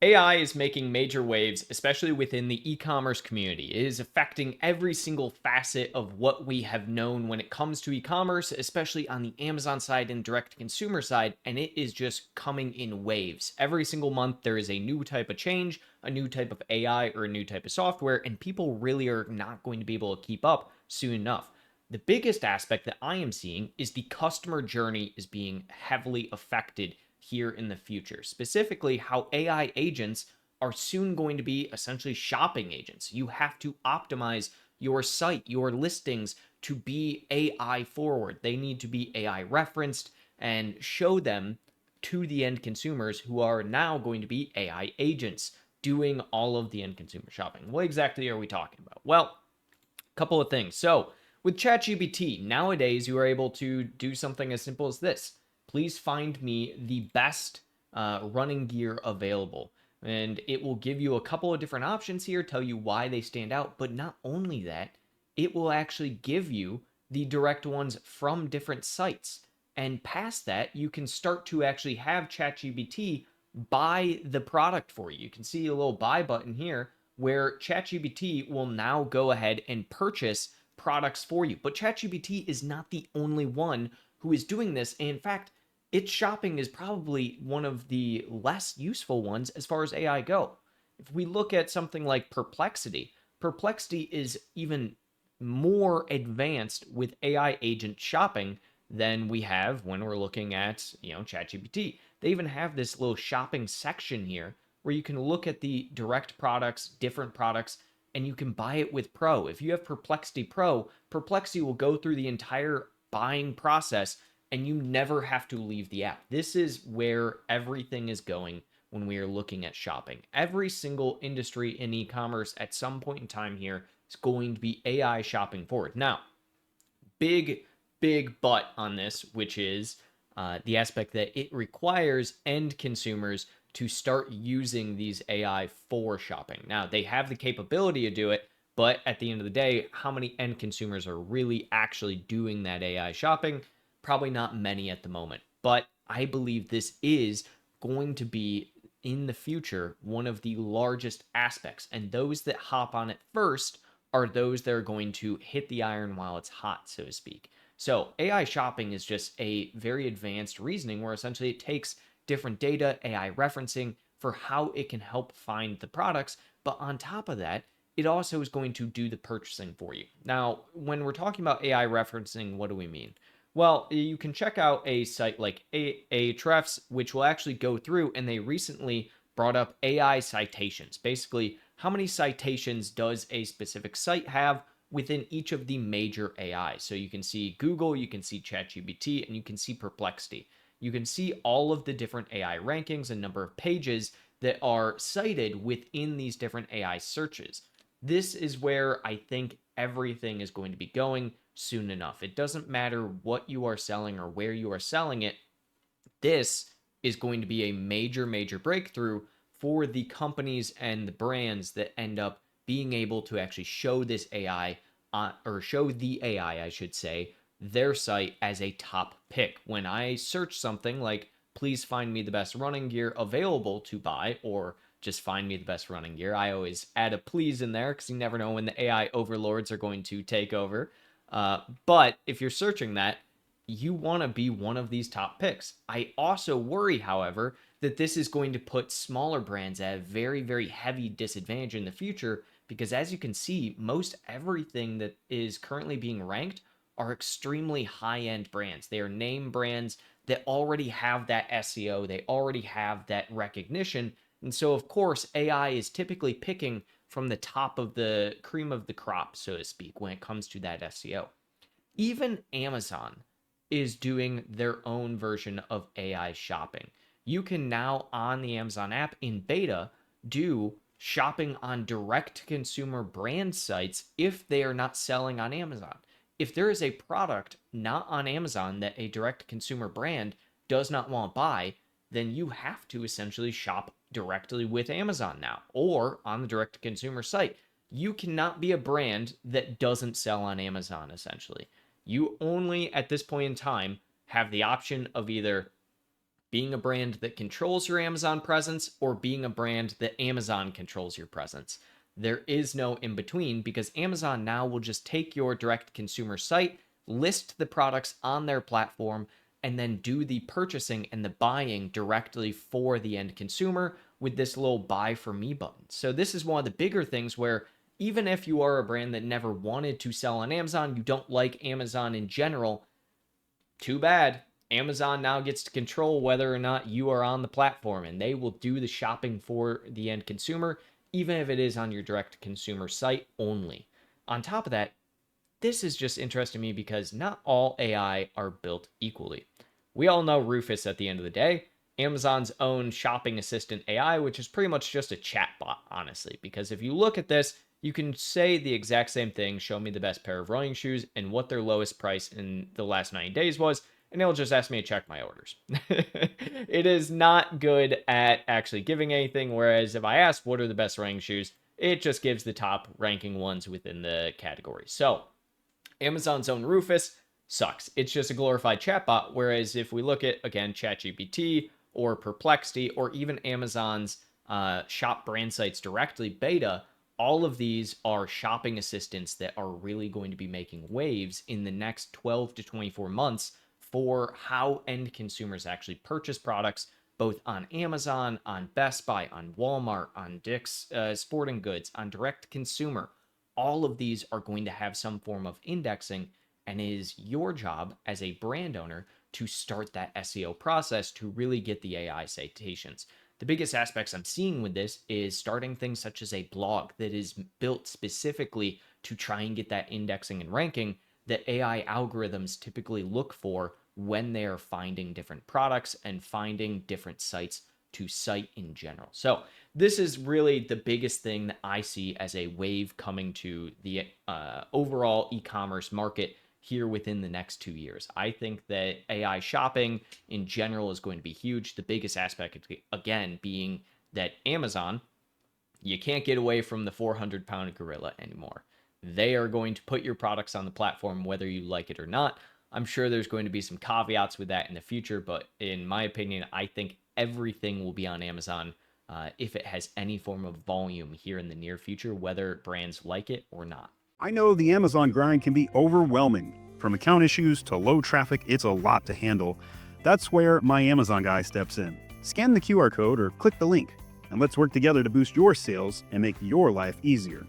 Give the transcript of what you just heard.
AI is making major waves, especially within the e-commerce community. It is affecting every single facet of what we have known when it comes to e-commerce, especially on the Amazon side and direct-to-consumer side, and it is just coming in waves. Every single month, there is a new type of change, a new type of AI, or a new type of software, and people really are not going to be able to keep up soon enough. The biggest aspect that I am seeing is the customer journey is being heavily affected here in the future. Specifically, how AI agents are soon going to be essentially shopping agents. You have to optimize your site, your listings to be AI forward. They need to be AI referenced and show them to the end consumers who are now going to be AI agents doing all of the end consumer shopping. What exactly are we talking about? Well, a couple of things. So, with ChatGPT, nowadays you are able to do something as simple as this. Please find me the best running gear available. And it will give you a couple of different options here, tell you why they stand out. But not only that, it will actually give you the direct ones from different sites. And past that, you can start to actually have ChatGPT buy the product for you. You can see a little buy button here where ChatGPT will now go ahead and purchase products for you. But ChatGPT is not the only one who is doing this. And in fact, its shopping is probably one of the less useful ones as far as AI go. If we look at something like Perplexity, Perplexity is even more advanced with AI agent shopping than we have when we're looking at, ChatGPT. They even have this little shopping section here where you can look at the direct products, different products, and you can buy it with Pro. If you have Perplexity Pro, Perplexity will go through the entire buying process and you never have to leave the app. This is where everything is going when we are looking at shopping. Every single industry in e-commerce at some point in time here is going to be AI shopping forward. Now, big but on this, which is the aspect that it requires end consumers to start using these AI for shopping. Now, they have the capability to do it, but at the end of the day, how many end consumers are really actually doing that AI shopping? Probably not many at the moment. But I believe this is going to be in the future one of the largest aspects. And those that hop on it first are those that are going to hit the iron while it's hot, so to speak. So AI shopping is just a very advanced reasoning where essentially it takes different data, AI referencing for how it can help find the products. But on top of that, it also is going to do the purchasing for you. Now, when we're talking about AI referencing, what do we mean? Well, you can check out a site like Ahrefs, which will actually go through, and they recently brought up AI citations. Basically, how many citations does a specific site have within each of the major AIs? So you can see Google, you can see ChatGPT, and you can see Perplexity. You can see all of the different AI rankings and number of pages that are cited within these different AI searches. This is where I think everything is going to be going soon enough. It doesn't matter what you are selling or where you are selling it. This is going to be a major breakthrough for the companies and the brands that end up being able to actually show this AI or show the AI, I should say, their site as a top pick. When I search something like, please find me the best running gear available to buy, or just find me the best running gear, I always add a please in there because you never know when the AI overlords are going to take over. But if you're searching that, you want to be one of these top picks. I also worry, however, that this is going to put smaller brands at a very heavy disadvantage in the future because, as you can see, most everything that is currently being ranked are extremely high-end brands. They are name brands that already have that SEO, they already have that recognition. And so, of course, AI is typically picking from the top of the cream of the crop, so to speak, when it comes to that SEO. Even Amazon is doing their own version of AI shopping. You can now, on the Amazon app in beta, do shopping on direct to consumer brand sites if they are not selling on Amazon. If there is a product not on Amazon that a direct consumer brand does not want to buy, then you have to essentially shop directly with Amazon now or on the direct to consumer site. You cannot be a brand that doesn't sell on Amazon, essentially. You only, at this point in time, have the option of either being a brand that controls your Amazon presence or being a brand that Amazon controls your presence. There is no in between because Amazon now will just take your direct consumer site, list the products on their platform, and then do the purchasing and the buying directly for the end consumer with this little buy for me button. So this is one of the bigger things where even if you are a brand that never wanted to sell on Amazon, you don't like Amazon in general, too bad. Amazon now gets to control whether or not you are on the platform, and they will do the shopping for the end consumer, even if it is on your direct consumer site only. On top of that, this is just interesting to me because not all AI are built equally. We all know Rufus at the end of the day, Amazon's own shopping assistant AI, which is pretty much just a chatbot, honestly. Because if you look at this, you can say the exact same thing, show me the best pair of running shoes and what their lowest price in the last 90 days was, and it'll just ask me to check my orders. It is not good at actually giving anything, whereas if I ask what are the best running shoes, it just gives the top ranking ones within the category. So Amazon's own Rufus sucks. It's just a glorified chatbot. Whereas if we look at, again, ChatGPT or Perplexity or even Amazon's shop brand sites directly beta, all of these are shopping assistants that are really going to be making waves in the next 12 to 24 months for how end consumers actually purchase products, both on Amazon, on Best Buy, on Walmart, on Dick's Sporting Goods, on direct consumer. All of these are going to have some form of indexing, and it is your job as a brand owner to start that SEO process to really get the AI citations. The biggest aspects I'm seeing with this is starting things such as a blog that is built specifically to try and get that indexing and ranking that AI algorithms typically look for when they are finding different products and finding different sites to cite in general. So this is really the biggest thing that I see as a wave coming to the overall e-commerce market here within the next 2 years. I think that AI shopping in general is going to be huge. The biggest aspect, again, being that Amazon, you can't get away from the 400-pound gorilla anymore. They are going to put your products on the platform whether you like it or not. I'm sure there's going to be some caveats with that in the future, but in my opinion, I think everything will be on Amazon if it has any form of volume here in the near future, whether brands like it or not. I know the Amazon grind can be overwhelming. From account issues to low traffic, it's a lot to handle. That's where my Amazon guy steps in. Scan the QR code or click the link, and let's work together to boost your sales and make your life easier.